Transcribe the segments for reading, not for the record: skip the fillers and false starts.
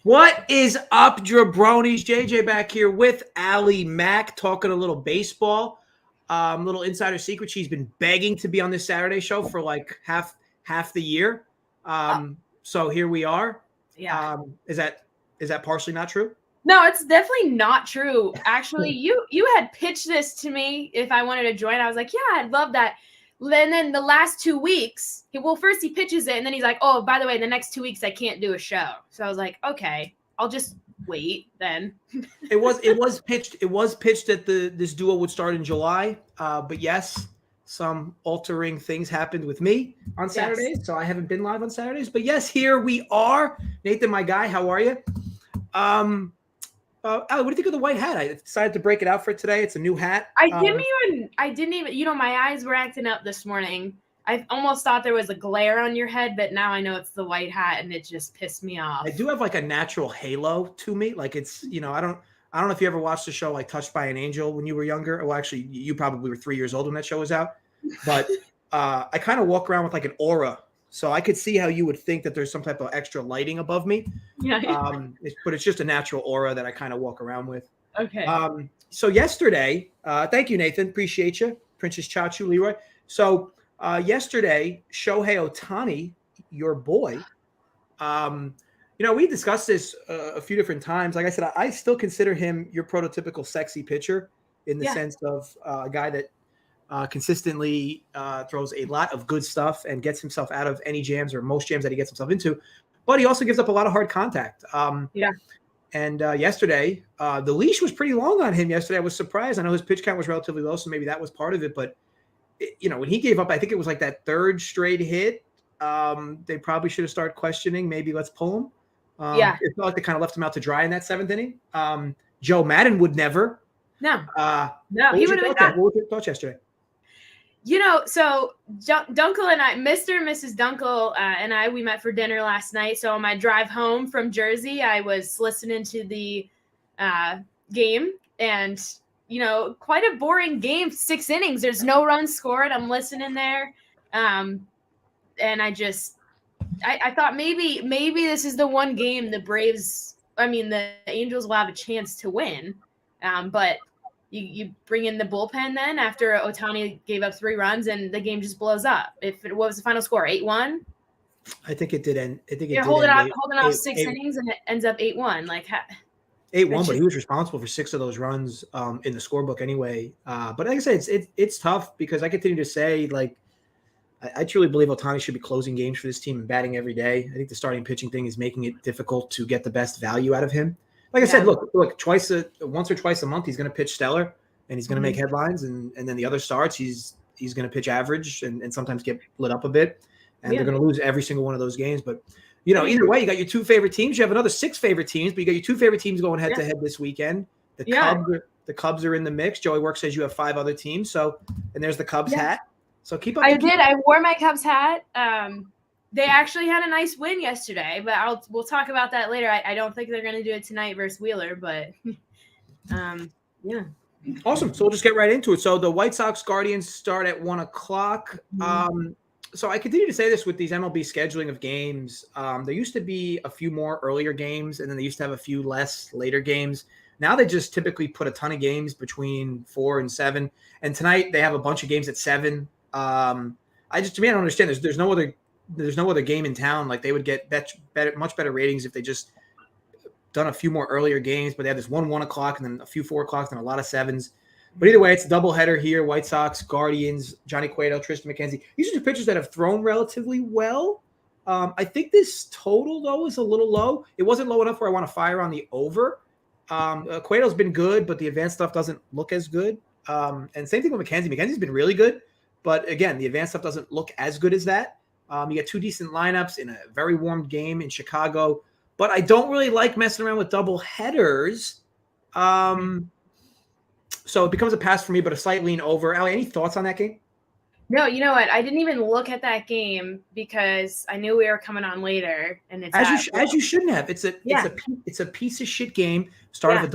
What is up, jabronis? JJ back here with Ali Mac, talking a little baseball. Little insider secret: she's been begging to be on this Saturday show for like half the year. So here we are. Yeah. Is that partially not true? No, it's definitely not true. Actually, you had pitched this to me if I wanted to join. I was like, yeah, I'd love that. And then the last 2 weeks, first he pitches it, and then he's like, oh, by the way, the next 2 weeks I can't do a show. So I was like, okay, I'll just wait then. It was pitched that this duo would start in July. But yes, some altering things happened with me on Saturdays, so I haven't been live on Saturdays. But yes, here we are. Nathan, my guy, how are you? Ali, what do you think of the white hat? I decided to break it out for today. It's a new hat. I didn't even, my eyes were acting up this morning. I almost thought there was a glare on your head, but now I know it's the white hat, and it just pissed me off. I do have like a natural halo to me. Like it's, I don't know if you ever watched the show like Touched by an Angel when you were younger. Well, actually, you probably were 3 years old when that show was out. But I kind of walk around with like an aura. So I could see how you would think that there's some type of extra lighting above me. Yeah. But it's just a natural aura that I kind of walk around with. Okay. So yesterday, thank you, Nathan. Appreciate you. Princess Chachu, Leroy. So yesterday, Shohei Ohtani, your boy, we discussed this a few different times. Like I said, I still consider him your prototypical sexy pitcher in the sense of a guy that consistently throws a lot of good stuff and gets himself out of any jams or most jams that he gets himself into. But he also gives up a lot of hard contact. And yesterday, the leash was pretty long on him yesterday. I was surprised. I know his pitch count was relatively low, so maybe that was part of it. But, when he gave up, I think it was like that third straight hit. They probably should have started questioning, maybe let's pull him. It felt like they kind of left him out to dry in that seventh inning. Joe Madden would never. No. He would have. What were your thoughts yesterday? So Dunkel and I, Mr. and Mrs. Dunkel and I, we met for dinner last night. So on my drive home from Jersey, I was listening to the game, and, quite a boring game, 6 innings. There's no runs scored. I'm listening there. And I thought maybe this is the one game the Angels will have a chance to win. But you bring in the bullpen then after Ohtani gave up 3 runs and the game just blows up. What was the final score? 8-1? I think it did end. Holding off 6 innings and it ends up 8-1. 8-1, but he was responsible for 6 of those runs in the scorebook anyway. But like I said, it's tough because I continue to say, like, I truly believe Ohtani should be closing games for this team and batting every day. I think the starting pitching thing is making it difficult to get the best value out of him. Like I said, look, once or twice a month, he's going to pitch stellar and he's going to make headlines. And then the other starts, he's going to pitch average and sometimes get lit up a bit. And they're going to lose every single one of those games. But, either way, you got your 2 favorite teams. You have another 6 favorite teams, but you got your 2 favorite teams going head to head this weekend. The Cubs are in the mix. Joey Work says you have 5 other teams. So, and there's the Cubs hat. So keep up. I wore my Cubs hat. They actually had a nice win yesterday, but we'll talk about that later. I don't think they're going to do it tonight versus Wheeler, but Awesome. So we'll just get right into it. So the White Sox Guardians start at 1:00. So I continue to say this with these MLB scheduling of games. There used to be a few more earlier games, and then they used to have a few less later games. Now they just typically put a ton of games between 4 and 7. And tonight they have a bunch of games at 7. I don't understand. There's no other game in town. Like, they would get much better ratings if they just done a few more earlier games, but they have this 1 o'clock and then a few 4 o'clocks and a lot of 7s. But either way, it's a doubleheader here. White Sox, Guardians, Johnny Cueto, Tristan McKenzie. These are 2 pitchers that have thrown relatively well. I think this total, though, is a little low. It wasn't low enough where I want to fire on the over. Cueto's been good, but the advanced stuff doesn't look as good. And same thing with McKenzie. McKenzie's been really good, but again, the advanced stuff doesn't look as good as that. You get 2 decent lineups in a very warm game in Chicago, but I don't really like messing around with double headers. So it becomes a pass for me, but a slight lean over. Ali, any thoughts on that game? No, you know what? I didn't even look at that game because I knew we were coming on later, and it's as you shouldn't have. It's a piece of shit game. Start of a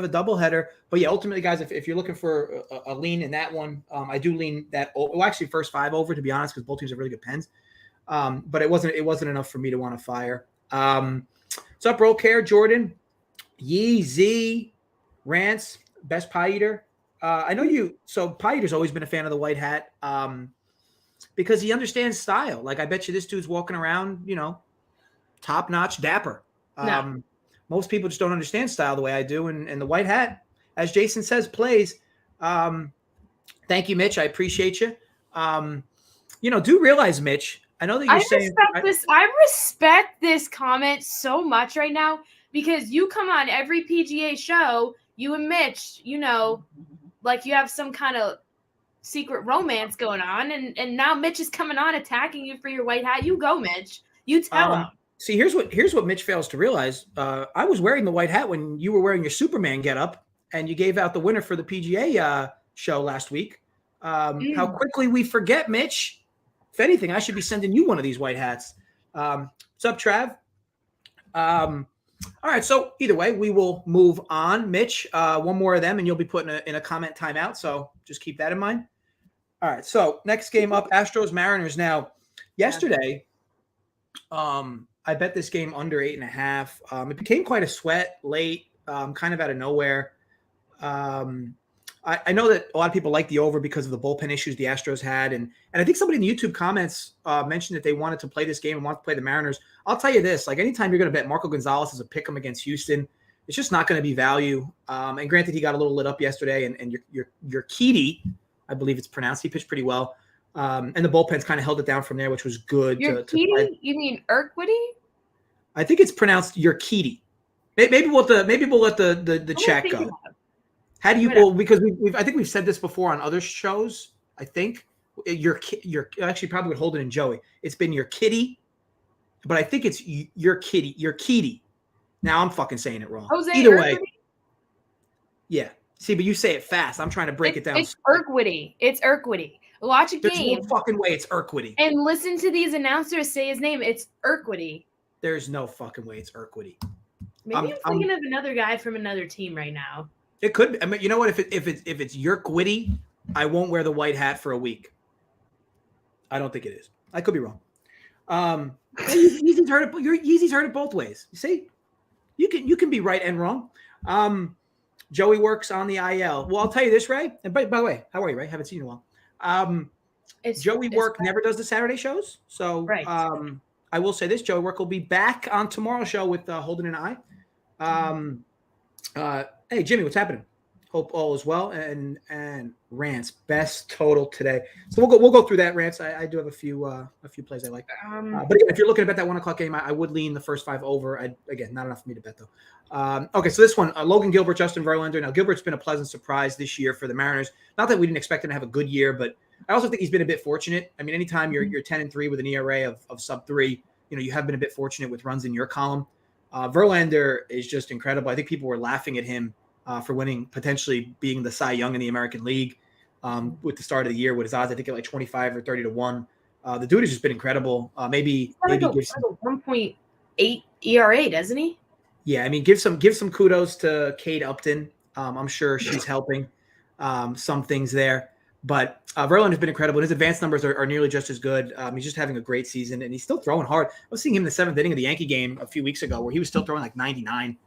double header. But yeah, ultimately, guys, if you're looking for a lean in that one, I do lean that. Well, actually, first 5 over, to be honest, because both teams have really good pens. But it wasn't enough for me to want to fire. What's up, Roll Care, Jordan? Yeezy, Rance, best pie eater. I know you. So pie eater's always been a fan of the white hat because he understands style. Like I bet you this dude's walking around, top notch, dapper. No. Most people just don't understand style the way I do, and the white hat, as Jason says, plays. Thank you, Mitch. I appreciate you. Do realize, Mitch. I know that you're saying I respect this comment so much right now because you come on every PGA show, you and Mitch, like you have some kind of secret romance going on, and now Mitch is coming on attacking you for your white hat. You go, Mitch. You tell him. See, here's what Mitch fails to realize. I was wearing the white hat when you were wearing your Superman getup, and you gave out the winner for the PGA show last week. How quickly we forget, Mitch. If anything, I should be sending you one of these white hats. What's up, Trav? All right, so either way, we will move on. Mitch, one more of them, and you'll be put in a comment timeout, so just keep that in mind. All right, so next game up, Astros-Mariners. Now, yesterday, I bet this game under 8.5. It became quite a sweat late, kind of out of nowhere. I know that a lot of people like the over because of the bullpen issues the Astros had. And I think somebody in the YouTube comments mentioned that they wanted to play this game and wanted to play the Mariners. I'll tell you this, like anytime you're going to bet Marco Gonzalez as a pick 'em against Houston, it's just not going to be value. And granted, he got a little lit up yesterday, and your Keedy, I believe it's pronounced, he pitched pretty well. And the bullpen's kind of held it down from there, which was good. Your Keedy? You mean Urquidi? I think it's pronounced your Keedy. Maybe we'll let the chat go. How do you? Well, because I think we've said this before on other shows. I think your actually probably would hold it in Joey. It's been your kitty, but I think it's your kitty, your Keedy. Now I'm fucking saying it wrong. Jose Either Urquidi? way, yeah. See, but you say it fast. I'm trying to break it down. It's Urquidi. It's Urquidi. Watch a There's game. no fucking way it's Urquidi. And listen to these announcers say his name. It's Urquidi. There's no fucking way it's Urquidi. Maybe I'm thinking of another guy from another team right now. It could be. I mean, you know what? If it's Urquidi, I won't wear the white hat for a week. I don't think it is. I could be wrong. Yeezy's heard it both ways. You see, you can be right and wrong. Joey works on the IL. Well, I'll tell you this, Ray. And by the way, how are you, Ray? Haven't seen you in a while. Joey Work never does the Saturday shows, so right. I will say this: Joey Work will be back on tomorrow's show with Holden and I. Hey, Jimmy, what's happening? Hope all is well. And Rance, best total today. So we'll go through that, Rance. I do have a few plays I like. But again, if you're looking to bet that 1 o'clock game, I would lean the first 5 over. Again, not enough for me to bet though. Okay, so this one, Logan Gilbert, Justin Verlander. Now Gilbert's been a pleasant surprise this year for the Mariners. Not that we didn't expect him to have a good year, but I also think he's been a bit fortunate. I mean, anytime you're 10-3 with an ERA of sub 3, you have been a bit fortunate with runs in your column. Verlander is just incredible. I think people were laughing at him for winning, potentially being the Cy Young in the American League with the start of the year with his odds, I think at like 25 or 30 to 1. The dude has just been incredible. Maybe give some 1.8 ERA, doesn't he? Yeah, I mean, give some kudos to Kate Upton. I'm sure she's helping some things there. But Verlander's been incredible. His advanced numbers are nearly just as good. He's just having a great season, and he's still throwing hard. I was seeing him in the 7th inning of the Yankee game a few weeks ago where he was still throwing like 99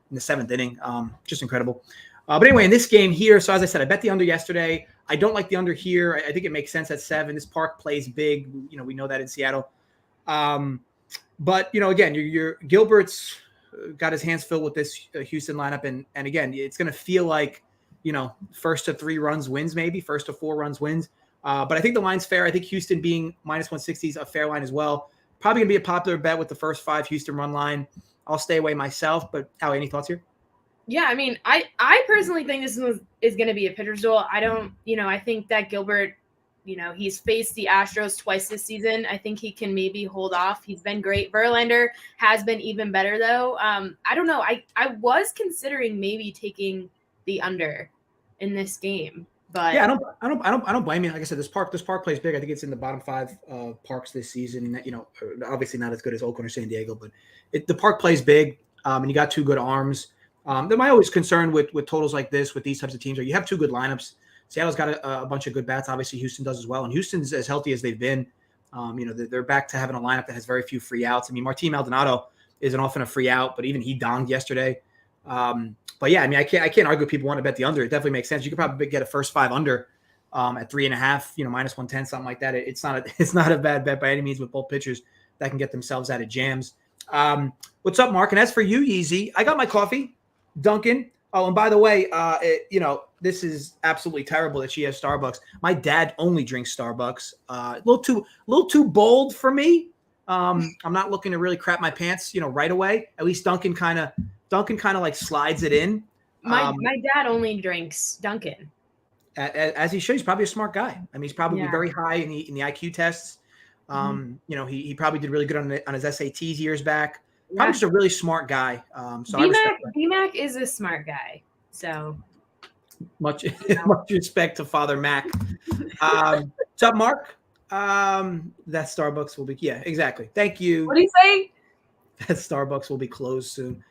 in the 7th inning. Just incredible. But anyway, in this game here, so as I said, I bet the under yesterday. I don't like the under here. I think it makes sense at 7. This park plays big. We know that in Seattle. But, again, your Gilbert's got his hands filled with this Houston lineup. And again, it's going to feel like, first to 3 runs wins, maybe first to 4 runs wins. But I think the line's fair. I think Houston being minus 160 is a fair line as well. Probably going to be a popular bet with the first 5 Houston run line. I'll stay away myself. But Ali, any thoughts here? Yeah, I mean, I personally think this is going to be a pitcher's duel. I don't, I think that Gilbert, he's faced the Astros twice this season. I think he can maybe hold off. He's been great. Verlander has been even better though. I don't know. I was considering maybe taking the under in this game, but yeah, I don't blame you. Like I said, this park plays big. I think it's in the bottom 5 parks this season. Obviously not as good as Oakland or San Diego, but the park plays big. And you got 2 good arms. My always concern with totals like this with these types of teams are you have 2 good lineups. Seattle's got a bunch of good bats. Obviously, Houston does as well. And Houston's as healthy as they've been. They're back to having a lineup that has very few free outs. I mean, Martín Maldonado isn't often a free out, but even he donged yesterday. But yeah, I mean, I can't argue people want to bet the under. It definitely makes sense. You could probably get a first 5 under at 3.5, minus 110, something like that. It's not a bad bet by any means with both pitchers that can get themselves out of jams. What's up, Mark? And as for you, Yeezy, I got my coffee, Dunkin'. Oh, and by the way, this is absolutely terrible that she has Starbucks. My dad only drinks Starbucks. A little too bold for me. I'm not looking to really crap my pants, right away. At least Duncan kind of like slides it in. My dad only drinks Dunkin'. As he should. He's probably a smart guy. I mean, he's probably very high in the IQ tests. He probably did really good on his SATs years back. Probably just a really smart guay. So BMAC is a smart guy. So much respect to Father Mac. What's up, Mark? That Starbucks will be exactly. Thank you. What do you say? That Starbucks will be closed soon.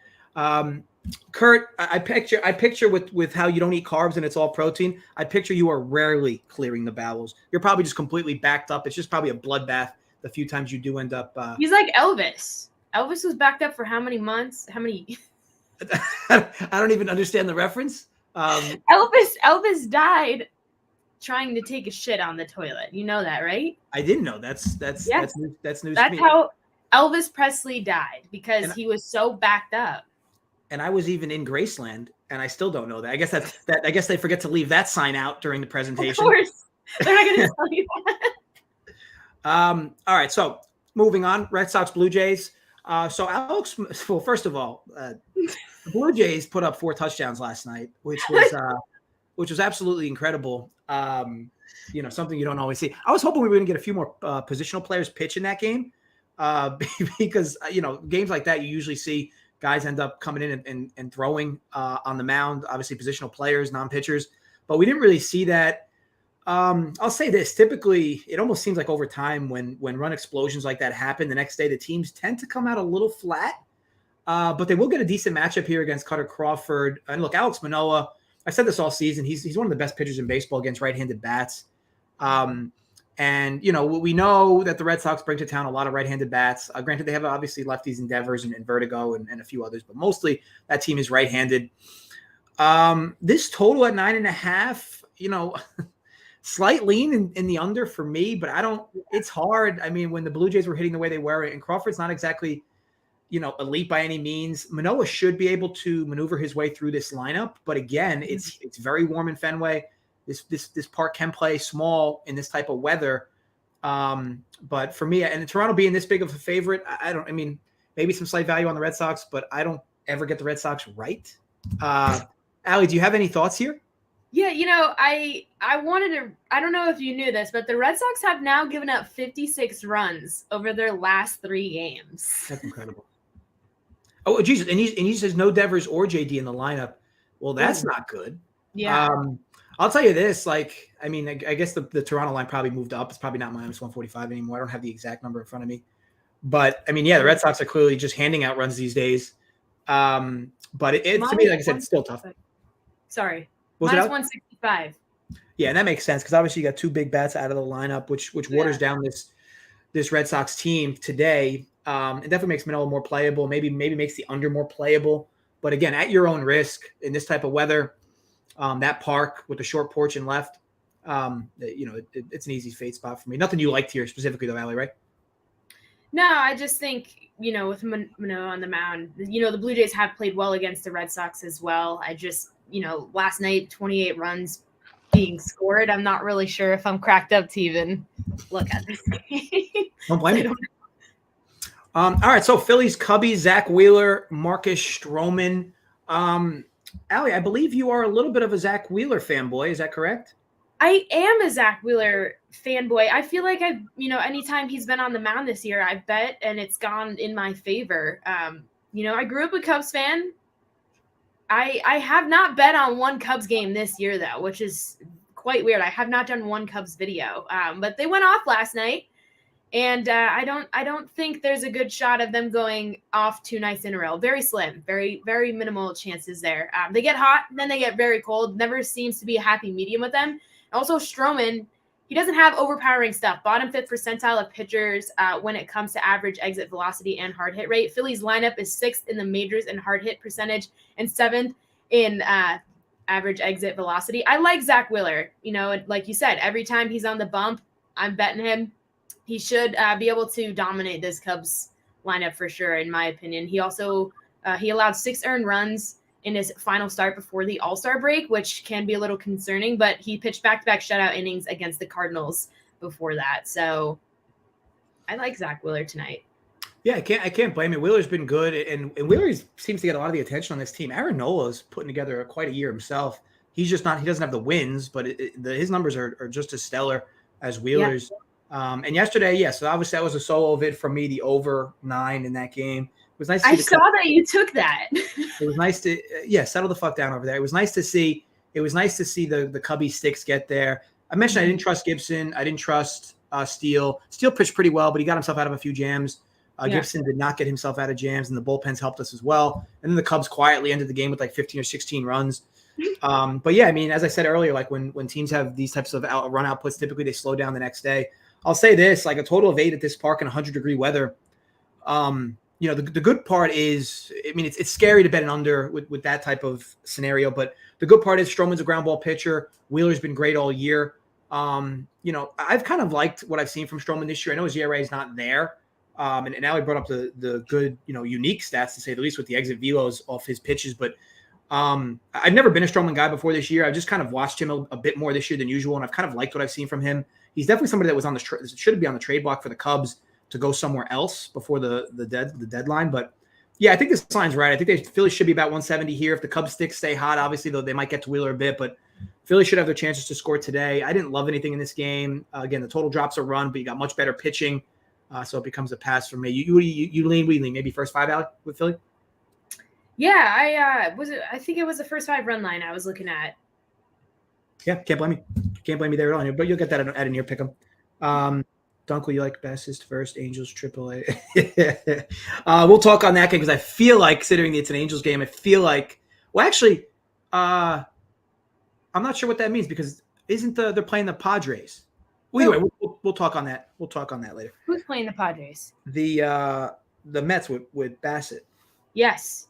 Kurt, I picture with how you don't eat carbs and it's all protein. I picture you are rarely clearing the bowels. You're probably just completely backed up. It's just probably a bloodbath the few times you do end up. He's like Elvis. Elvis was backed up for how many months? How many? I don't even understand the reference. Elvis died trying to take a shit on the toilet. You know that, right? I didn't know. That's news to me. That's how Elvis Presley died, because he was so backed up. And I was even in Graceland, and I still don't know that. I guess I guess they forget to leave that sign out during the presentation. Of course, they're not going to tell you that. All right, so moving on, Red Sox, Blue Jays. So Alex, well, first of all, the Blue Jays put up 4 touchdowns last night, which was absolutely incredible. Something you don't always see. I was hoping we were going to get a few more positional players pitch in that game, because games like that you usually see guys end up coming in and throwing on the mound. Obviously, positional players, non-pitchers, but we didn't really see that. I'll say this: typically, it almost seems like over time, when run explosions like that happen, the next day the teams tend to come out a little flat. But they will get a decent matchup here against Cutter Crawford. And look, Alex Manoah, I said this all season, he's one of the best pitchers in baseball against right-handed bats. And we know that the Red Sox bring to town a lot of right-handed bats. Granted, they have obviously lefties in Devers and Vertigo and a few others, but mostly that team is right-handed. This total at 9.5, slight lean in the under for me, but it's hard. I mean, when the Blue Jays were hitting the way they were, and Crawford's not exactly, elite by any means, Manoah should be able to maneuver his way through this lineup. But again, it's very warm in Fenway. This park can play small in this type of weather. But for me, and Toronto being this big of a favorite, maybe some slight value on the Red Sox, but I don't ever get the Red Sox right. Ali, do you have any thoughts here? Yeah, I wanted to, I don't know if you knew this, but the Red Sox have now given up 56 runs over their last 3 games. That's incredible. Oh, Jesus. And he says no Devers or JD in the lineup. Well, that's not good. Yeah. I'll tell you this, I guess the Toronto line probably moved up. It's probably not minus 145 anymore. I don't have the exact number in front of me. But, the Red Sox are clearly just handing out runs these days. But to me, like I said, it's still tough. Sorry. Minus 165. Yeah, and that makes sense because obviously you got 2 big bats out of the lineup, which waters down this Red Sox team today. It definitely makes Manoah more playable, maybe makes the under more playable. But again, at your own risk in this type of weather, that park with the short porch and left, it's an easy fade spot for me. Nothing you liked here specifically though, Ali, right? No, I just think, with Manoah on the mound, the Blue Jays have played well against the Red Sox as well. I just, last night, 28 runs being scored. I'm not really sure if I'm cracked up to even look at this game. Don't blame me. All right, so Phillies, Cubbies, Zach Wheeler, Marcus Stroman. Ali, I believe you are a little bit of a Zach Wheeler fanboy. Is that correct? I am a Zach Wheeler fanboy. I feel like anytime he's been on the mound this year, I've bet and it's gone in my favor. I grew up a Cubs fan. I have not bet on one Cubs game this year though, which is quite weird. I have not done one Cubs video, but they went off last night. And I don't think there's a good shot of them going off 2 nights in a row. Very slim, very, very minimal chances there. They get hot, then they get very cold. Never seems to be a happy medium with them. Also, Stroman he doesn't have overpowering stuff. Bottom 5th percentile of pitchers when it comes to average exit velocity and hard hit rate. Phillies lineup is 6th in the majors in hard hit percentage and 7th in average exit velocity. I like Zach Wheeler. You know, like you said, every time he's on the bump, I'm betting him. He should be able to dominate this Cubs lineup for sure, in my opinion. He also he allowed 6 earned runs in his final start before the All-Star break, which can be a little concerning, but he pitched back-to-back shutout innings against the Cardinals before that. So I like Zach Wheeler tonight. Yeah, I can't blame him. Wheeler's been good, and Wheeler seems to get a lot of the attention on this team. Aaron Nola's putting together quite a year himself. He's just not – he doesn't have the wins, but his numbers are just as stellar as Wheeler's. Yeah. And yesterday, so obviously that was a solo vid from me, the over 9 in that game. It was nice to see that you took that. It was nice to settle the fuck down over there. It was nice to see the Cubby sticks get there. I mentioned I didn't trust Gibson. I didn't trust Steele. Steele pitched pretty well, but he got himself out of a few jams. Gibson did not get himself out of jams, and the bullpens helped us as well. And then the Cubs quietly ended the game with like 15 or 16 runs. But yeah, I mean, as I said earlier, like when teams have these types of run outputs, typically they slow down the next day. I'll say this, like a total of 8 at this park in 100-degree weather. You know, the good part is, I mean, it's scary to bet an under with that type of scenario, but the good part is Stroman's a ground ball pitcher. Wheeler's been great all year. You know, I've kind of liked what I've seen from Stroman this year. I know his ERA is not there. And now he brought up the good, you know, unique stats to say the least with the exit velos off his pitches. But I've never been a Stroman guy before this year. I've just kind of watched him a bit more this year than usual, and I've kind of liked what I've seen from him. He's definitely somebody that was on should be on the trade block for the Cubs to go somewhere else before the deadline. But yeah, I think this line's right. I think Philly should be about 170 here. If the Cubs sticks stay hot, obviously though they might get to Wheeler a bit, but Philly should have their chances to score today. I didn't love anything in this game. Again, the total drops a run, but you got much better pitching. So it becomes a pass for me. You lean, we lean. Maybe first 5 out with Philly? Yeah, I think it was the first 5 run line I was looking at. Yeah, can't blame me. Can't blame me there at all. But you'll get that at a near pick 'em. Dunkel, you like Bassist first, Angels AAA. We'll talk on that game because I feel like, considering it's an Angels game, I feel like – well, actually, I'm not sure what that means because they're playing the Padres. Well, anyway, we'll talk on that. We'll talk on that later. Who's playing the Padres? The Mets with Bassett. Yes,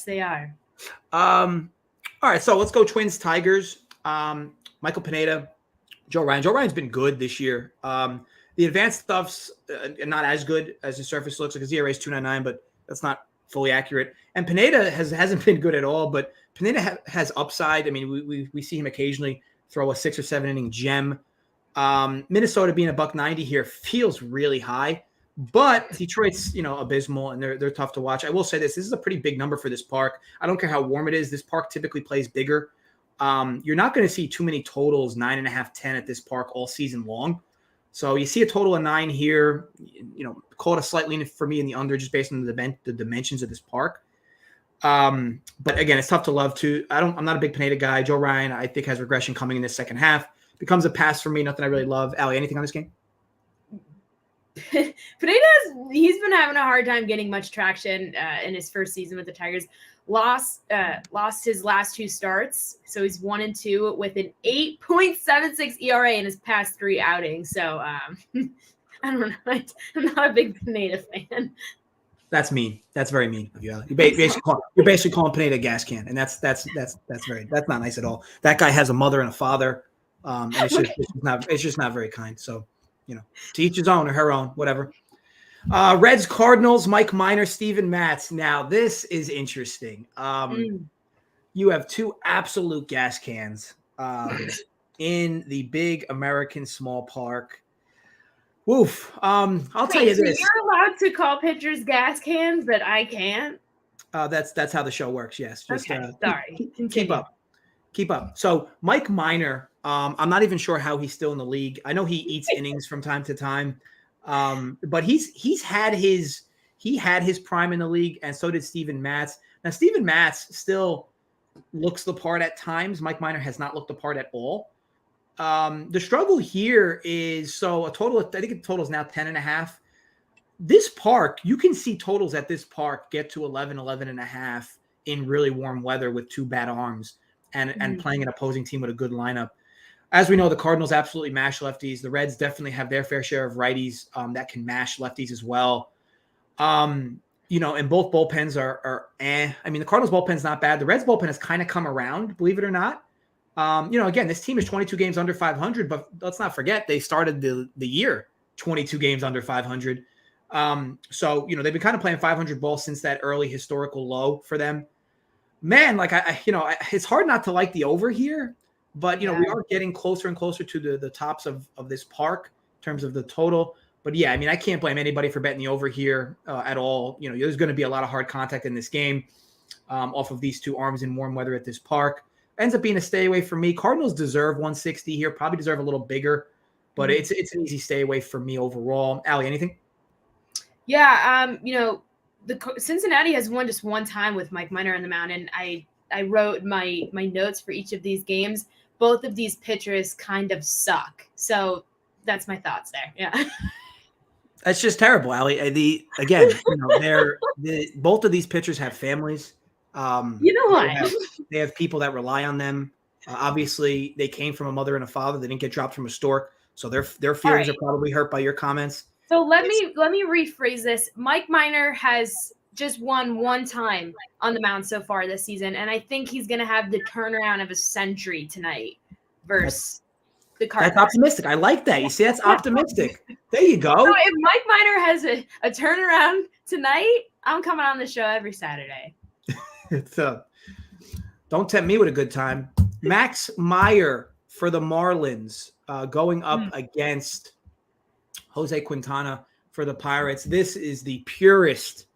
they are. All right, so let's go Twins, Tigers. Michael Pineda, Joe Ryan. Joe Ryan's been good this year. The advanced stuff's not as good as the surface looks like. His ERA is 2.99, but that's not fully accurate. And Pineda hasn't been good at all, but Pineda has upside. I mean, we see him occasionally throw a 6 or 7 inning gem. Minnesota being $1.90 here feels really high, but Detroit's, abysmal, and they're tough to watch. I will say this is a pretty big number for this park. I don't care how warm it is. This park typically plays bigger. You're not going to see too many totals, 9.5, 10 at this park all season long. So you see a total of 9 here, call it a slight lean for me in the under just based on the dimensions of this park. But again, it's tough to love too. I'm not a big Pineda guy. Joe Ryan, I think, has regression coming in this second half. Becomes a pass for me. Nothing I really love. Ali, anything on this game? He's been having a hard time getting much traction in his first season with the Tigers. Lost his last 2 starts, so he's 1-2 with an 8.76 ERA in his past 3 outings. So I don't know. I'm not a big Pineda fan. That's mean. That's very mean of you, Ali. You're basically calling Pineda a gas can, and that's not nice at all. That guy has a mother and a father. And it's just not very kind. So, to each his own or her own, whatever. Reds, Cardinals, Mike Minor, Steven Matz. Now, this is interesting. You have 2 absolute gas cans in the big American small park. Woof. I'll tell you this. You're allowed to call pitchers gas cans, but I can't. That's how the show works. Yes. Just, okay. Sorry. Keep up. So Mike Minor, I'm not even sure how he's still in the league. I know he eats innings from time to time. But he had his prime in the league, and so did Steven Matz. Now, Steven Matz still looks the part at times. Mike Minor has not looked the part at all. The struggle here is I think the total is now 10.5. This park, you can see totals at this park get to 11.5 in really warm weather with 2 bad arms and playing an opposing team with a good lineup. As we know, the Cardinals absolutely mash lefties. The Reds definitely have their fair share of righties that can mash lefties as well. And both bullpens are eh. I mean, the Cardinals bullpen's not bad. The Reds bullpen has kind of come around, believe it or not. Again, this team is 22 games under 500, but let's not forget they started the year 22 games under 500. They've been kind of playing 500 ball since that early historical low for them. Man, it's hard not to like the over here, but we are getting closer and closer to the tops of this park in terms of the total. But yeah, I mean, I can't blame anybody for betting the over here at all. There's going to be a lot of hard contact in this game off of these two arms in warm weather at this park. Ends up being a stay away for me. Cardinals deserve 160 here, probably deserve a little bigger, but it's an easy stay away for me overall. Ali, anything? Yeah, the Cincinnati has won just one time with Mike Minor on the mound, and I wrote my notes for each of these games. Both of these pitchers kind of suck, so that's my thoughts there. Yeah, that's just terrible, Ali. Both of these pitchers have families. What? They have people that rely on them. Obviously, they came from a mother and a father. They didn't get dropped from a stork, so their feelings are probably hurt by your comments. So let me rephrase this. Mike Minor has just won one time on the mound so far this season, and I think he's going to have the turnaround of a century tonight versus the Cardinals. That's optimistic. I like that. You see, that's optimistic. There you go. So if Mike Minor has a turnaround tonight, I'm coming on the show every Saturday. Don't tempt me with a good time. Max Meyer for the Marlins going up against Jose Quintana for the Pirates. This is the purest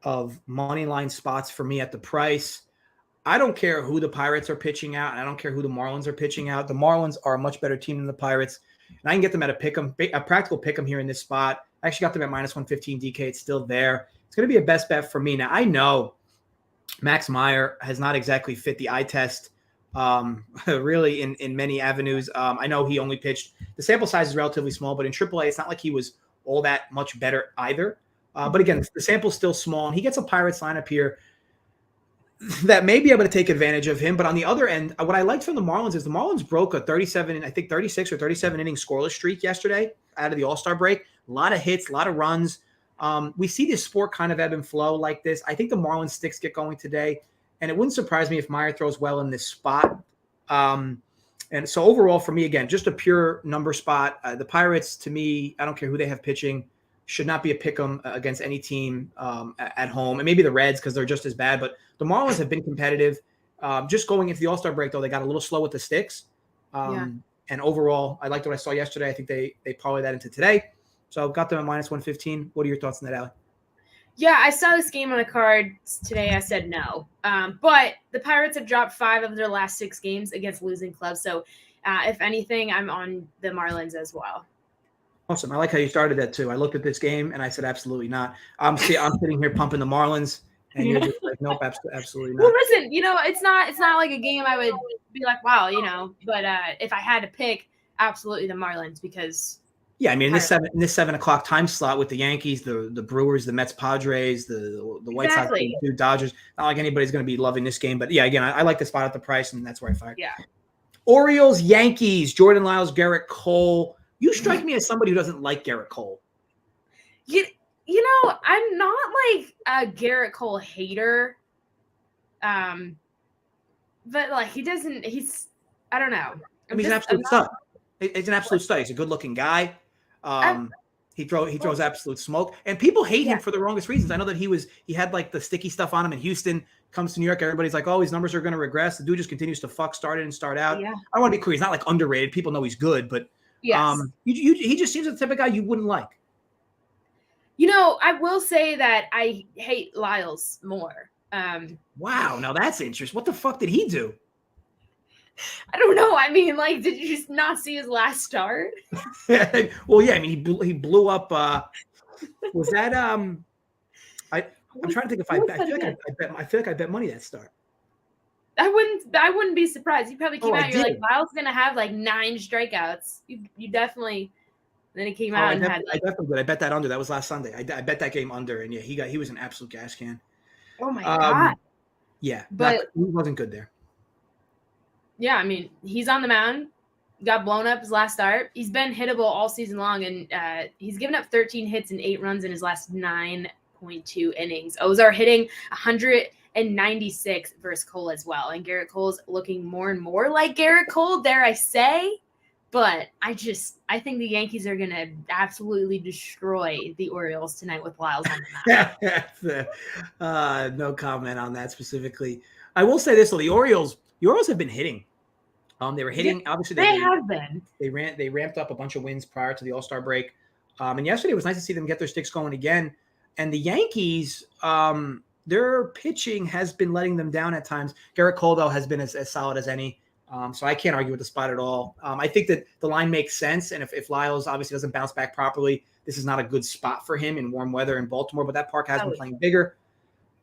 of money line spots for me at the price. I don't care who the Pirates are pitching out, and I don't care who the Marlins are pitching out. The Marlins are a much better team than the Pirates, and I can get them at a practical pick 'em here in this spot. I actually got them at -115 DK. It's still there. It's going to be a best bet for me. Now, I know Max Meyer has not exactly fit the eye test really in many avenues. I know he only pitched – the sample size is relatively small, but in AAA, it's not like he was all that much better either. But again, the sample's still small, and he gets a Pirates lineup here that may be able to take advantage of him. But on the other end, what I liked from the Marlins is the Marlins broke a 36 or 37 inning scoreless streak yesterday out of the All-Star break. A lot of hits, a lot of runs. We see this sport kind of ebb and flow like this. I think the Marlins sticks get going today, and it wouldn't surprise me if Meyer throws well in this spot. And so overall for me, again, just a pure number spot. The Pirates, to me, I don't care who they have pitching, should not be a pick 'em against any team at home. And maybe the Reds because they're just as bad. But the Marlins have been competitive. Just going into the All-Star break, though, they got a little slow with the sticks. And overall, I liked what I saw yesterday. I think they parlayed that into today. So got them at -115. What are your thoughts on that, Ali? Yeah, I saw this game on the cards today. I said no. But the Pirates have dropped 5 of their last 6 games against losing clubs. So if anything, I'm on the Marlins as well. Awesome. I like how you started that too. I looked at this game and I said, absolutely not. I'm sitting here pumping the Marlins and you're just like, nope, absolutely not. Well, listen, it's not like a game I would be like, wow, but if I had to pick, absolutely the Marlins because yeah, I mean, in this 7 o'clock time slot with the Yankees, the Brewers, the Mets, Padres, the White Sox, the Dodgers. Not like anybody's going to be loving this game, but yeah, again, I like the spot at the price, and that's where I fired. Yeah. Orioles, Yankees, Jordan Lyles, Garrett Cole. You strike me as somebody who doesn't like Garrett Cole. I'm not like a Garrett Cole hater. But like he's I don't know. He's an absolute stud. He's an absolute stud. He's a good-looking guy. He throws absolute smoke, and people hate him for the wrongest reasons. I know that he had like the sticky stuff on him in Houston. Comes to New York, everybody's like, "Oh, his numbers are going to regress." The dude just continues to start in and start out. Yeah. I want to be clear; he's not like underrated. People know he's good, but yes. He just seems like the type of guy you wouldn't like. I will say that I hate Lyles more. Wow, now that's interesting. What the fuck did he do? I don't know. I mean, like, did you just not see his last start? Well, yeah. I mean, he blew up. Was that I'm trying to think if I feel like I bet money that start. I wouldn't be surprised. You probably came out. You're like, Lyle's gonna have like 9 strikeouts. You definitely. Then he came out and had. I definitely did. I bet that under. That was last Sunday. I bet that game under, and yeah, he was an absolute gas can. Oh my god. Yeah, but he wasn't good there. Yeah, I mean, he's on the mound. got blown up his last start. He's been hittable all season long, and he's given up 13 hits and 8 runs in his last 9.2 innings. O's are hitting 196 versus Cole as well, and Garrett Cole's looking more and more like Garrett Cole, dare I say. But I think the Yankees are going to absolutely destroy the Orioles tonight with Lyles on the mound. No comment on that specifically. I will say this, though. The Orioles have been hitting. They were hitting. Yeah, obviously, they have been. They ramped up a bunch of wins prior to the All-Star break. And yesterday it was nice to see them get their sticks going again. And the Yankees, their pitching has been letting them down at times. Garrett Cole, though, has been as solid as any. So I can't argue with the spot at all. I think that the line makes sense. And if Lyles obviously doesn't bounce back properly, this is not a good spot for him in warm weather in Baltimore. But that park has been playing bigger.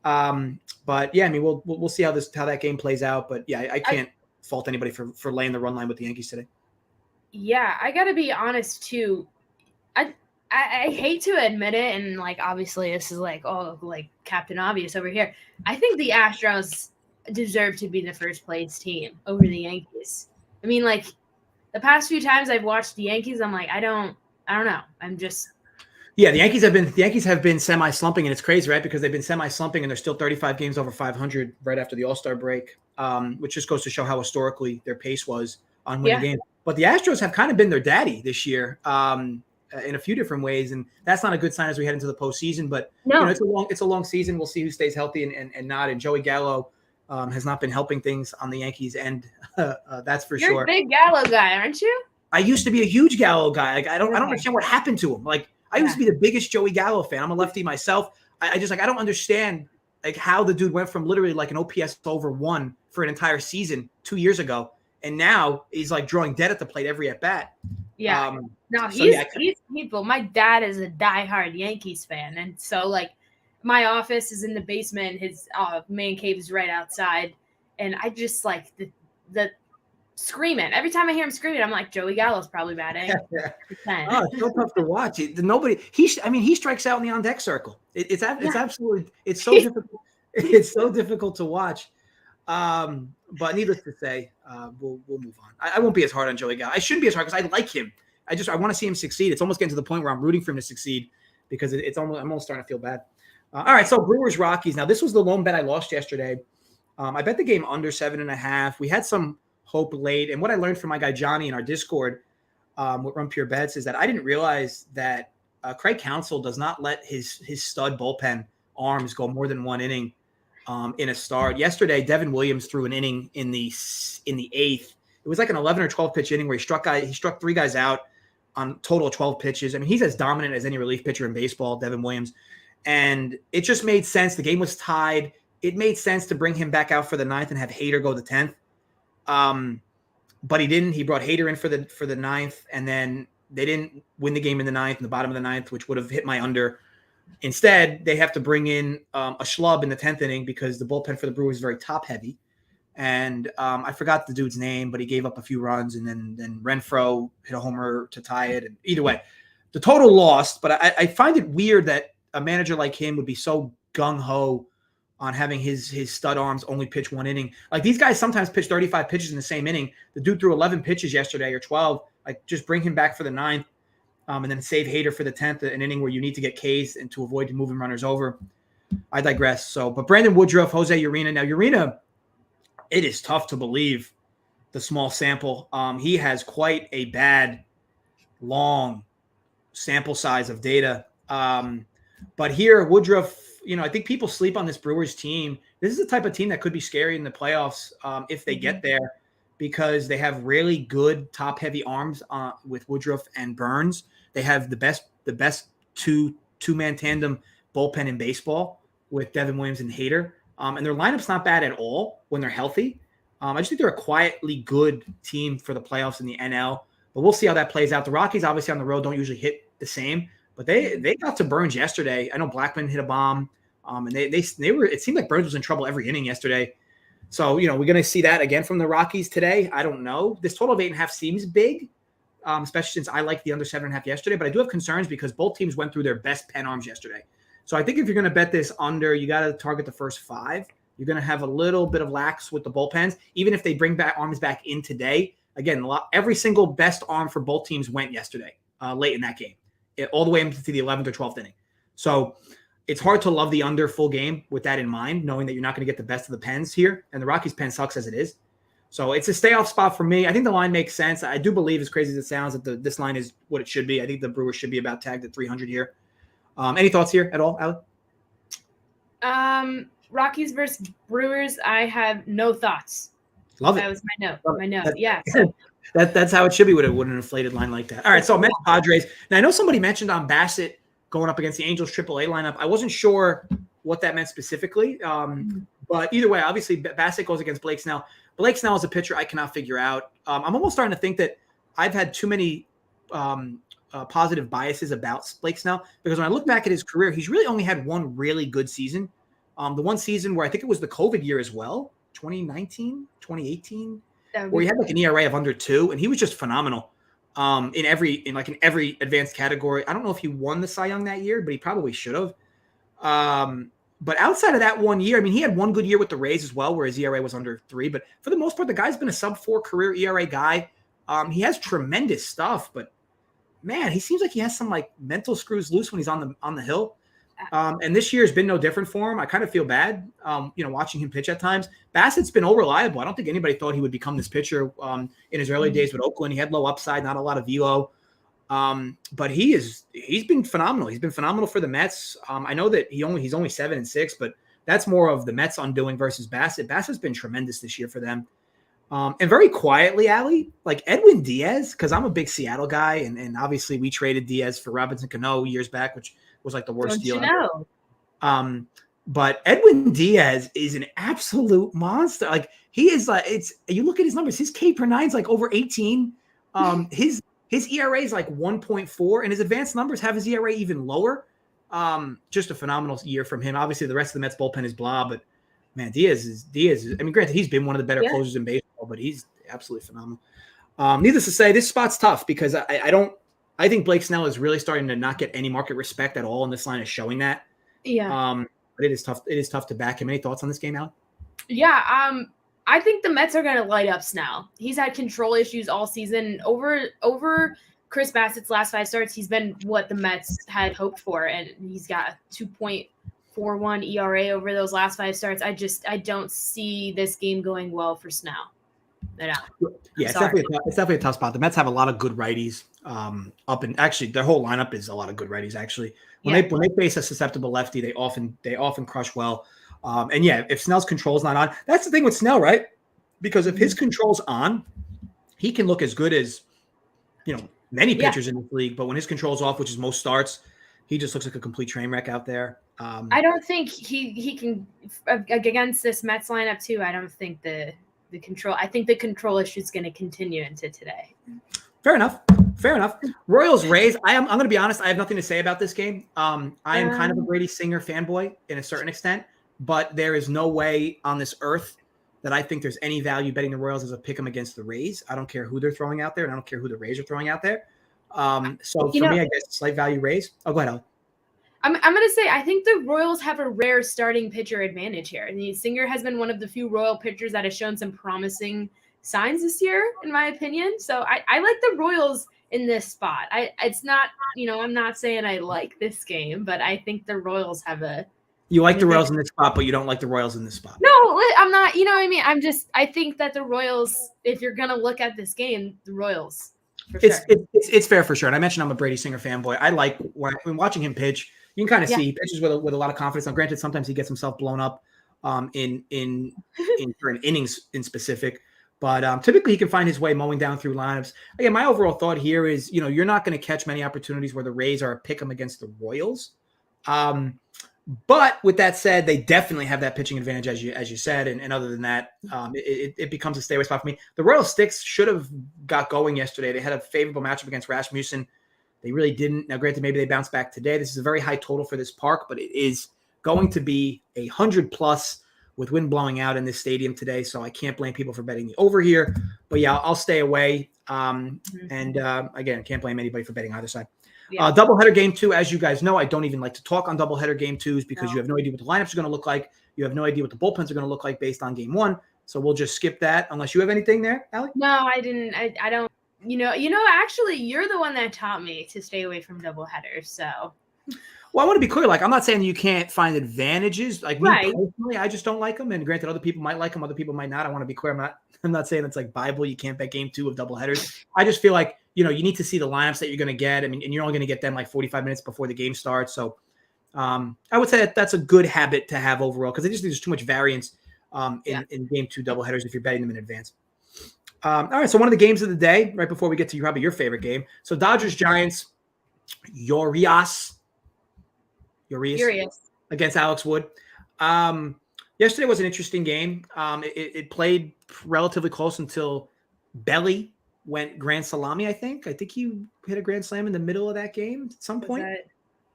But yeah, I mean, we'll see how that game plays out. But yeah, I can't fault anybody for laying the run line with the Yankees today. Yeah, I got to be honest too. I hate to admit it, and like obviously this is like Captain Obvious over here. I think the Astros deserve to be the first place team over the Yankees. I mean, like the past few times I've watched the Yankees, I'm like, I don't know. I'm just. Yeah, the Yankees have been semi-slumping, and it's crazy, right? Because they've been semi-slumping, and they're still 35 games over 500 right after the All-Star break, which just goes to show how historically their pace was on winning games. But the Astros have kind of been their daddy this year in a few different ways, and that's not a good sign as we head into the postseason. But it's a long season. We'll see who stays healthy and not. And Joey Gallo has not been helping things on the Yankees end. That's for sure. You're a big Gallo guy, aren't you? I used to be a huge Gallo guy. Like I don't understand what happened to him. Like I used to be the biggest Joey Gallo fan. I'm a lefty myself. I don't understand like how the dude went from literally like an OPS over 1 for an entire season 2 years ago, and now he's like drawing dead at the plate every at bat. Yeah. He's people. My dad is a diehard Yankees fan, and so like my office is in the basement. His man cave is right outside, and I just like the screaming. Every time I hear him screaming, I'm like, Joey Gallo's probably batting. It's so tough to watch. He strikes out in the on deck circle. It's absolutely so difficult. It's so difficult to watch. But needless to say, we'll move on. I won't be as hard on Joey Gallo. I shouldn't be as hard because I like him. I want to see him succeed. It's almost getting to the point where I'm rooting for him to succeed because I'm almost starting to feel bad. All right, so Brewers Rockies. Now this was the lone bet I lost yesterday. I bet the game under 7.5. We had some hope late, and what I learned from my guy Johnny in our Discord with Run Pure Bets is that I didn't realize that Craig Counsell does not let his stud bullpen arms go more than 1 inning in a start. Yesterday, Devin Williams threw an inning in the 8th. It was like an 11 or 12 pitch inning where he struck 3 guys out on total of 12 pitches. I mean, he's as dominant as any relief pitcher in baseball, Devin Williams. And it just made sense. The game was tied. It made sense to bring him back out for the 9th and have Hader go the 10th. But he didn't. He brought Hader in for the 9th, and then they didn't win the game in the 9th, in the bottom of the 9th, which would have hit my under. Instead, they have to bring in a schlub in the 10th inning because the bullpen for the Brewers is very top heavy. And I forgot the dude's name, but he gave up a few runs, and then Renfroe hit a homer to tie it. And either way, the total lost. But I find it weird that a manager like him would be so gung-ho on having his stud arms only pitch 1 inning. Like these guys sometimes pitch 35 pitches in the same inning. The dude threw 11 pitches yesterday or 12. Like just bring him back for the 9th and then save Hader for the 10th, an inning where you need to get Ks and to avoid moving runners over. I digress. But Brandon Woodruff, Jose Urena. Now Urena, it is tough to believe the small sample. He has quite a bad, long sample size of data. But here, Woodruff, I think people sleep on this Brewers team. This is the type of team that could be scary in the playoffs if they get there because they have really good top-heavy arms with Woodruff and Burns. They have the best two-man tandem bullpen in baseball with Devin Williams and Hader. And their lineup's not bad at all when they're healthy. I just think they're a quietly good team for the playoffs in the NL. But we'll see how that plays out. The Rockies, obviously, on the road don't usually hit the same. But they got to Burns yesterday. I know Blackman hit a bomb, and they were. It seemed like Burns was in trouble every inning yesterday. So we're going to see that again from the Rockies today. I don't know. This total of 8.5 seems big, especially since I liked the under 7.5 yesterday. But I do have concerns because both teams went through their best pen arms yesterday. So I think if you're going to bet this under, you got to target the first 5. You're going to have a little bit of lax with the bullpens, even if they bring back arms back in today. again, every single best arm for both teams went yesterday, late in that game, all the way into the 11th or 12th inning. So it's hard to love the under full game with that in mind, knowing that you're not going to get the best of the pens here. And the Rockies pen sucks as it is. So it's a stay off spot for me. I think the line makes sense. I do believe, as crazy as it sounds, that this line is what it should be. I think the Brewers should be about tagged at 300 here. Any thoughts here at all, Ali? Rockies versus Brewers, I have no thoughts. Love it. That was my note. Yeah. That's how it should be with an inflated line like that. All right, so Mets Padres. Now I know somebody mentioned on Bassett going up against the Angels AAA lineup. I wasn't sure what that meant specifically, but either way, obviously Bassett goes against Blake Snell. Blake Snell is a pitcher I cannot figure out. I'm almost starting to think that I've had too many positive biases about Blake Snell, because when I look back at his career, he's really only had one really good season. The one season where I think it was the COVID year as well, 2019, 2018, where he had like an ERA of under 2, and he was just phenomenal in every advanced category. I don't know if he won the Cy Young that year, but he probably should have. But outside of that one year, I mean, he had one good year with the Rays as well, where his ERA was under 3. But for the most part, the guy's been a sub-4 career ERA guy. He has tremendous stuff, but man, he seems like he has some like mental screws loose when he's on the hill. And this year has been no different for him. I kind of feel bad, watching him pitch at times. Bassett's been unreliable. I don't think anybody thought he would become this pitcher in his early days with Oakland. He had low upside, not a lot of velo. But he's been phenomenal. He's been phenomenal for the Mets. I know that he's only 7-6, but that's more of the Mets undoing versus Bassett. Bassett's been tremendous this year for them. And very quietly, Ali, like Edwin Diaz, because I'm a big Seattle guy, and obviously we traded Diaz for Robinson Cano years back, which was like the worst deal ever. But Edwin Diaz is an absolute monster. Like he is like, you look at his numbers, his K per 9 is like over 18. His ERA is like 1.4, and his advanced numbers have his ERA even lower. Just a phenomenal year from him. Obviously, the rest of the Mets bullpen is blah, but man, Diaz is. I mean, granted, he's been one of the better closers in baseball, but he's absolutely phenomenal. Needless to say, this spot's tough because I think Blake Snell is really starting to not get any market respect at all, and this line is showing that. Yeah. But it is tough. It is tough to back him. Any thoughts on this game, Al? Yeah. I think the Mets are going to light up Snell. He's had control issues all season. Over Chris Bassett's last 5 starts, he's been what the Mets had hoped for, and he's got a 2.41 ERA over those last 5 starts. I don't see this game going well for Snell. Yeah, it's definitely a tough spot. The Mets have a lot of good righties up, and actually their whole lineup is a lot of good righties. Actually, when they face a susceptible lefty, they often crush well. And yeah, if Snell's control is not on, that's the thing with Snell, right? Because if his control's on, he can look as good as many pitchers in this league. But when his control's off, which is most starts, he just looks like a complete train wreck out there. I don't think he can against this Mets lineup too. I don't think the control. I think the control issue is going to continue into today. Fair enough. Royals Rays. I'm going to be honest. I have nothing to say about this game. I am kind of a Brady Singer fanboy in a certain extent, but there is no way on this earth that I think there's any value betting the Royals as a pick 'em against the Rays. I don't care who they're throwing out there, and I don't care who the Rays are throwing out there. So for me, I guess slight value Rays. Oh, go ahead, Ellen. I'm going to say I think the Royals have a rare starting pitcher advantage here. I mean, Singer has been one of the few Royal pitchers that has shown some promising signs this year, in my opinion. So I like the Royals in this spot. It's not, I'm not saying I like this game, but I think the Royals have a. You like the Royals in this spot, but you don't like the Royals in this spot. No, I'm not. You know what I mean? I think that the Royals, if you're going to look at this game, the Royals. It's fair for sure. And I mentioned I'm a Brady Singer fanboy. I like when watching him pitch. You can kind of see he pitches with a lot of confidence. Now, granted, sometimes he gets himself blown up in certain innings in specific, but typically he can find his way mowing down through lineups. Again, my overall thought here is, you're not going to catch many opportunities where the Rays are a pick 'em against the Royals. But with that said, they definitely have that pitching advantage, as you said. And other than that, it becomes a stay away spot for me. The Royal Sticks should have got going yesterday. They had a favorable matchup against Rasmussen. They really didn't. Now, granted, maybe they bounce back today. This is a very high total for this park, but it is going to be 100+ with wind blowing out in this stadium today. So I can't blame people for betting the over here. But yeah, I'll stay away. And again, can't blame anybody for betting either side. Yeah. Doubleheader game 2, as you guys know, I don't even like to talk on doubleheader game 2s because you have no idea what the lineups are going to look like. You have no idea what the bullpens are going to look like based on game 1. So we'll just skip that unless you have anything there, Allie? No, I didn't. I don't. Actually, you're the one that taught me to stay away from doubleheaders. So. Well, I want to be clear. Like, I'm not saying you can't find advantages. Like me personally, I just don't like them. And granted, other people might like them, other people might not. I want to be clear. I'm not saying it's like Bible. You can't bet game 2 of doubleheaders. I just feel like, you need to see the lineups that you're going to get. I mean, and you're only going to get them like 45 minutes before the game starts. So I would say that's a good habit to have overall, because I just think there's too much variance in game 2 doubleheaders if you're betting them in advance. All right. So one of the games of the day, right before we get to probably your favorite game. So Dodgers Giants, Urias against Alex Wood. Yesterday was an interesting game. It played relatively close until Belly went grand salami, I think. I think he hit a grand slam in the middle of that game at some point.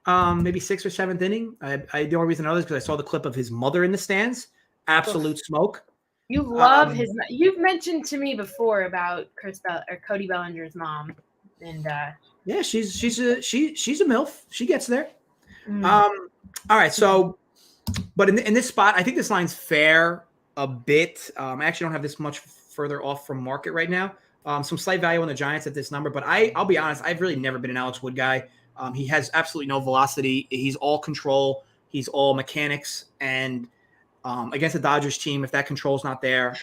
Maybe 6th or 7th inning. The only reason I know this is because I saw the clip of his mother in the stands. Absolute smoke. You love his. You've mentioned to me before about Cody Bellinger's mom, and yeah, she's a MILF. She gets there. All right. So, but in this spot, I think this line's fair a bit. I actually don't have this much further off from market right now. Some slight value on the Giants at this number, but I'll be honest, I've really never been an Alex Wood guy. He has absolutely no velocity. He's all control. He's all mechanics. And against the Dodgers team, if that control's not there,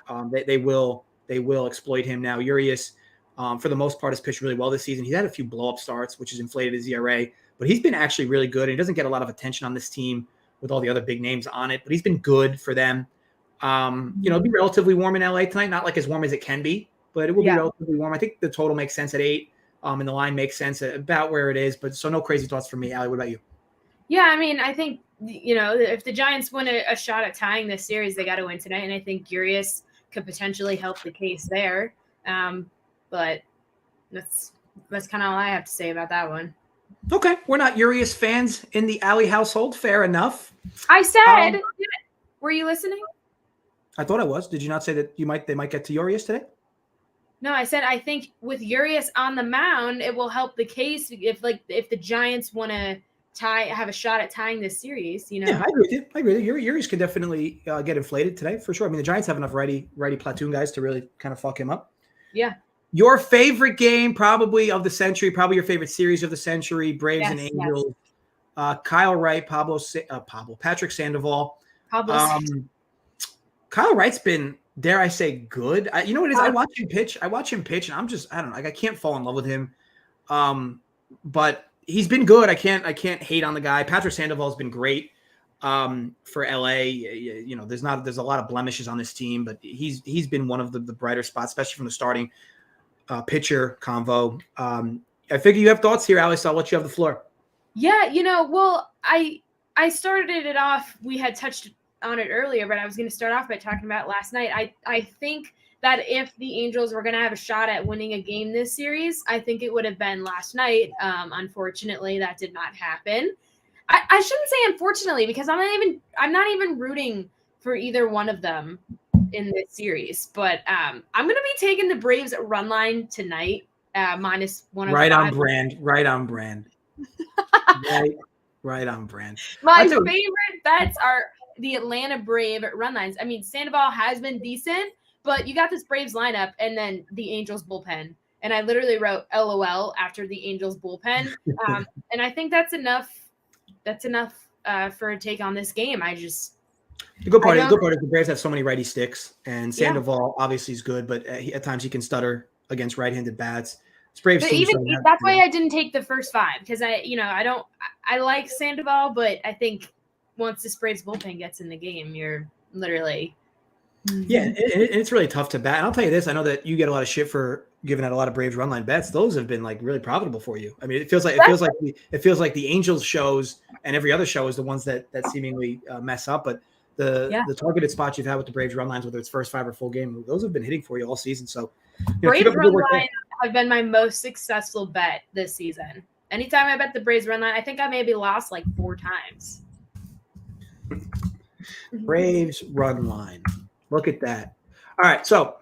they will exploit him. Now, Urias, for the most part, has pitched really well this season. He's had a few blow-up starts, which has inflated his ERA. But he's been actually really good. And he doesn't get a lot of attention on this team with all the other big names on it. But he's been good for them. It'll be relatively warm in LA tonight. Not like as warm as it can be, but it will be relatively warm. I think the total makes sense at 8. And the line makes sense at about where it is. But so no crazy thoughts from me. Allie, what about you? Yeah, I mean, I think, if the Giants win a shot at tying this series, they got to win tonight. And I think Urias could potentially help the case there. But that's kind of all I have to say about that one. Okay, we're not Urias fans in the Alley household. Fair enough. I said, were you listening? I thought I was. Did you not say that they might get to Urias today? No, I said I think with Urias on the mound, it will help the case if the Giants want to have a shot at tying this series. Yeah, I agree with you. Urias could definitely get inflated today for sure. I mean, the Giants have enough righty platoon guys to really kind of fuck him up. Yeah. Your favorite game, probably of the century, probably your favorite series of the century, Braves and Angels. Yes. Kyle Wright, Patrick Sandoval. Kyle Wright's been, dare I say, good. You know what it is? I watch him pitch, and I'm just, I don't know, I can't fall in love with him. But he's been good. I can't hate on the guy. Patrick Sandoval's been great for LA. There's a lot of blemishes on this team, but he's been one of the brighter spots, especially from the starting pitcher convo. I figure you have thoughts here, Allie, so I'll let you have the floor. Yeah, well, I started it off. We had touched on it earlier, but I was going to start off by talking about last night. I think that if the Angels were going to have a shot at winning a game this series, I think it would have been last night. Unfortunately, that did not happen. I shouldn't say unfortunately, because I'm not even rooting for either one of them in this series. But I'm going to be taking the Braves run line tonight, minus 105. Right on brand. Right on brand. My favorite bets are the Atlanta Brave run lines. I mean, Sandoval has been decent, but you got this Braves lineup and then the Angels bullpen. And I literally wrote LOL after the Angels bullpen. And I think that's enough. That's enough for a take on this game. The good part is the Braves have so many righty sticks, and Sandoval obviously is good, but at times he can stutter against right-handed bats. That's why I didn't take the first 5, because I like Sandoval, but I think once this Braves bullpen gets in the game, you're literally. Yeah, and it's really tough to bat. And I'll tell you this: I know that you get a lot of shit for giving out a lot of Braves run line bets. Those have been like really profitable for you. I mean, it feels like the Angels shows and every other show is the ones that seemingly mess up. But the targeted spots you've had with the Braves run lines, whether it's first 5 or full game, those have been hitting for you all season. So Braves run line have been my most successful bet this season. Anytime I bet the Braves run line, I think I maybe lost like 4 times. Braves run line. Look at that. All right. So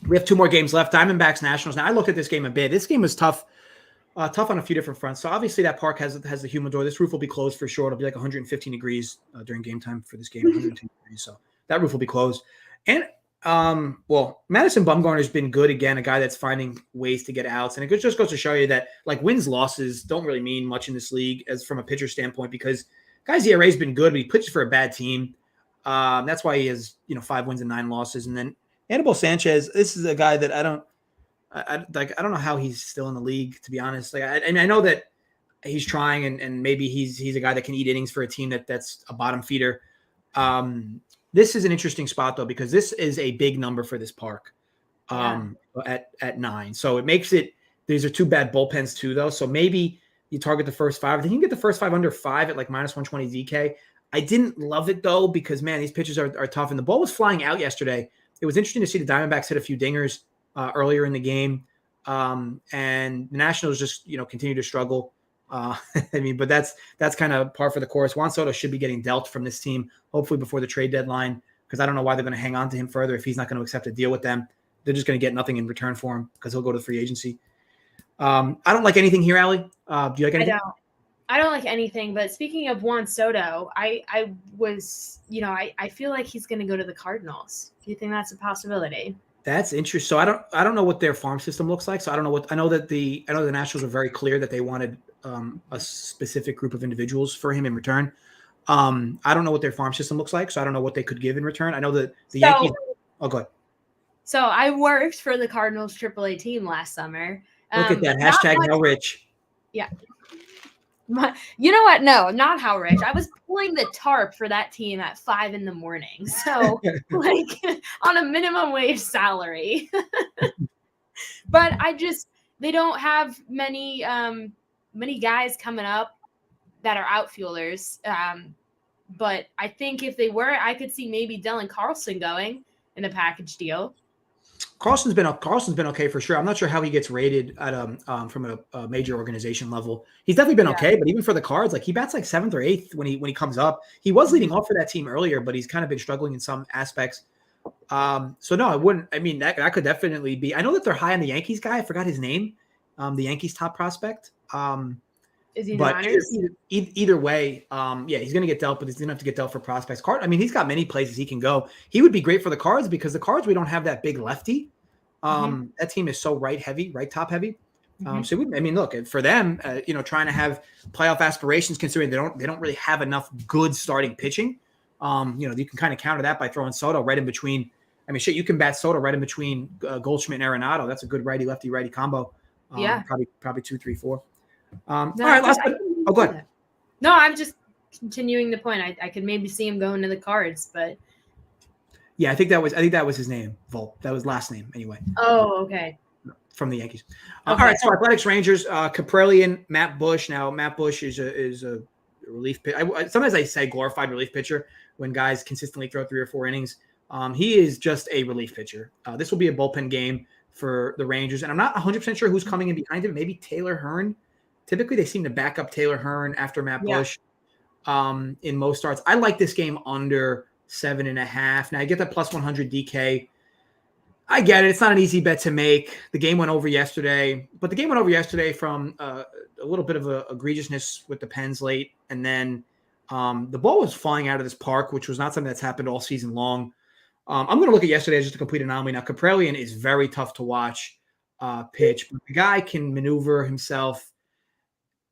we have 2 more games left. Diamondbacks, Nationals. Now, I looked at this game a bit. This game was tough on a few different fronts. So obviously that park has the humidor. This roof will be closed for sure. It'll be like 115 degrees during game time for this game. 110 degrees. So that roof will be closed. And Madison Bumgarner's been good again, a guy that's finding ways to get outs. And it just goes to show you that like wins, losses don't really mean much in this league as from a pitcher standpoint, because guy's ERA's been good, but he pitches for a bad team. That's why he has 5 wins and 9 losses. And then Anibal Sanchez, this is a guy that I don't know how he's still in the league, to be honest. I know that he's trying, and maybe he's a guy that can eat innings for a team that's a bottom feeder. This is an interesting spot though, because this is a big number for this park at 9. So it makes it. These are 2 bad bullpens too, though. So maybe you target the first 5. I think you can get the first 5 under 5 at like minus 120 DK. I didn't love it though, because man, these pitches are tough, and the ball was flying out yesterday. It was interesting to see the Diamondbacks hit a few dingers earlier in the game, and the Nationals just continue to struggle. But that's kind of par for the course. Juan Soto should be getting dealt from this team, hopefully before the trade deadline, because I don't know why they're going to hang on to him further if he's not going to accept a deal with them. They're just going to get nothing in return for him because he'll go to free agency. I don't like anything here, Ali. Do you like anything? I don't like anything. But speaking of Juan Soto, I feel like he's going to go to the Cardinals. Do you think that's a possibility? That's interesting. So I don't know what their farm system looks like. So I don't know I know the Nationals are very clear that they wanted a specific group of individuals for him in return. I don't know what their farm system looks like, so I don't know what they could give in return. I know that the Yankees. Oh, go ahead. So I worked for the Cardinals AAA team last summer. Look at that hashtag how rich. Yeah. You know what? No, not how rich. I was pulling the tarp for that team at 5 a.m. So like on a minimum wage salary. But they don't have many guys coming up that are outfielders. But I think if they were, I could see maybe Dylan Carlson going in a package deal. Carlson's been okay for sure. I'm not sure how he gets rated at from a major organization level. He's definitely been okay, but even for the Cards, like he bats like 7th or 8th when he comes up. He was leading off for that team earlier, but he's kind of been struggling in some aspects. So no, I wouldn't. I mean, that could definitely be. I know that they're high on the Yankees guy. I forgot his name. The Yankees top prospect. Is he but either way, he's going to get dealt, but he's going to have to get dealt for prospects. He's got many places he can go. He would be great for the Cards because the Cards, we don't have that big lefty. That team is so right top heavy. So look, for them, trying to have playoff aspirations, considering they don't really have enough good starting pitching. You can kind of counter that by throwing Soto right in between. You can bat Soto right in between Goldschmidt and Arenado. That's a good righty combo. Probably 2, 3, 4. All right, go ahead. No, I'm just continuing the point. I could maybe see him going to the Cards, but yeah, I think that was his name, Volt. That was last name anyway. Oh, okay. From the Yankees. Okay. All right, so Athletics Rangers, Kaprelian, Matt Bush. Now Matt Bush is a relief pitcher. Sometimes I say glorified relief pitcher when guys consistently throw 3 or 4 innings. He is just a relief pitcher. This will be a bullpen game for the Rangers, and I'm not 100% sure who's coming in behind him. Maybe Taylor Hearn. Typically, they seem to back up Taylor Hearn after Matt Bush in most starts. I like this game under 7.5. Now, I get that plus 100 DK. I get it. It's not an easy bet to make. The game went over yesterday, but the game went over yesterday from a little bit of a egregiousness with the Pens late, and then the ball was flying out of this park, which was not something that's happened all season long. I'm going to look at yesterday as just a complete anomaly. Now, Kaprelian is very tough to watch pitch, but the guy can maneuver himself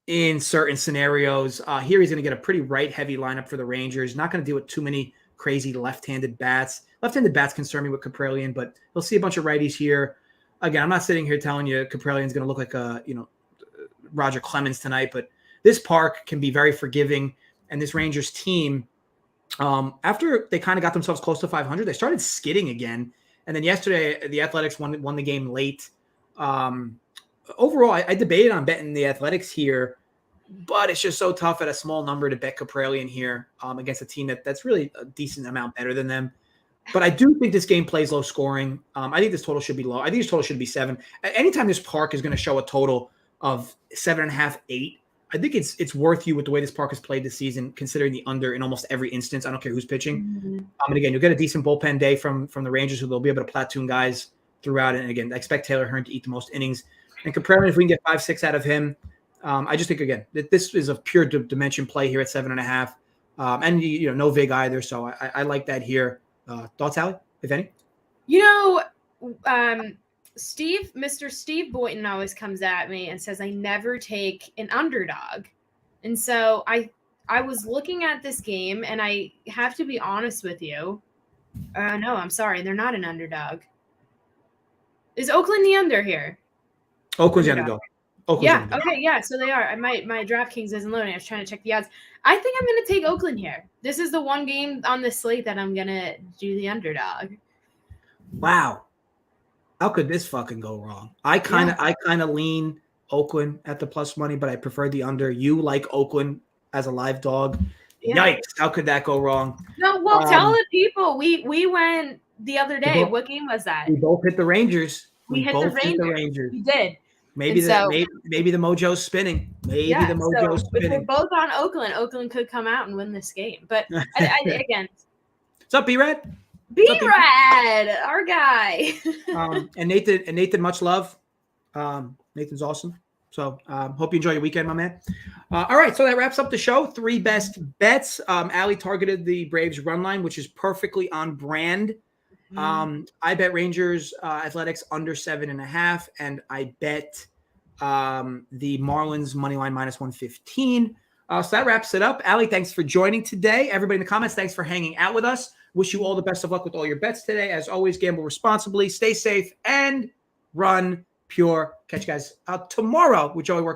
in certain scenarios. Here he's going to get a pretty right-heavy lineup for the Rangers. Not going to deal with too many crazy left-handed bats. Left-handed bats concern me with Kaprelian, but he'll see a bunch of righties here. Again, I'm not sitting here telling you Kaprelian's going to look like Roger Clemens tonight, but this park can be very forgiving. And this Rangers team, after they kind of got themselves close to 500, they started skidding again. And then yesterday, the Athletics won the game late. Overall, I debated on betting the Athletics here, but it's just so tough at a small number to bet Kaprelian here against a team that's really a decent amount better than them. But I do think this game plays low scoring. I think this total should be low. I think this total should be 7. Anytime this park is going to show a total of 7.5, 8, I think it's worth you with the way this park has played this season, considering the under in almost every instance. I don't care who's pitching. Mm-hmm. And again, you'll get a decent bullpen day from the Rangers, who they'll be able to platoon guys throughout it. And again, I expect Taylor Hearn to eat the most innings. And Kaprelian, if we can get 5, 6 out of him, I just think, again, that this is a pure dimension play here at 7.5. And no vig either. So I like that here. Thoughts, Allie, if any? Mr. Steve Boynton always comes at me and says I never take an underdog. And so I was looking at this game, and I have to be honest with you. No, I'm sorry. They're not an underdog. Is Oakland the under here? Oakland's the underdog. Yeah. Okay. Yeah. So they are. My DraftKings isn't loading. I was trying to check the odds. I think I'm going to take Oakland here. This is the one game on the slate that I'm going to do the underdog. Wow. How could this fucking go wrong? I kind of lean Oakland at the plus money, but I prefer the under. You like Oakland as a live dog. Yeah. Yikes. How could that go wrong? No, well, tell the people. We went the other day. What game was that? We both hit the Rangers. We hit the Rangers. We did. Maybe the mojo's spinning. Maybe the mojo's spinning. If we're both on Oakland, Oakland could come out and win this game. But again. What's up, B-Rad? B-Rad, our guy. And Nathan, much love. Nathan's awesome. So hope you enjoy your weekend, my man. All right, so that wraps up the show. 3 best bets. Allie targeted the Braves run line, which is perfectly on brand. I bet Rangers Athletics under 7.5, and I bet the Marlins money line minus 115. So that wraps it up. Allie, thanks for joining today. Everybody in the comments, thanks for hanging out with us. Wish you all the best of luck with all your bets today. As always, gamble responsibly, stay safe, and run pure. Catch you guys tomorrow with Joey Work.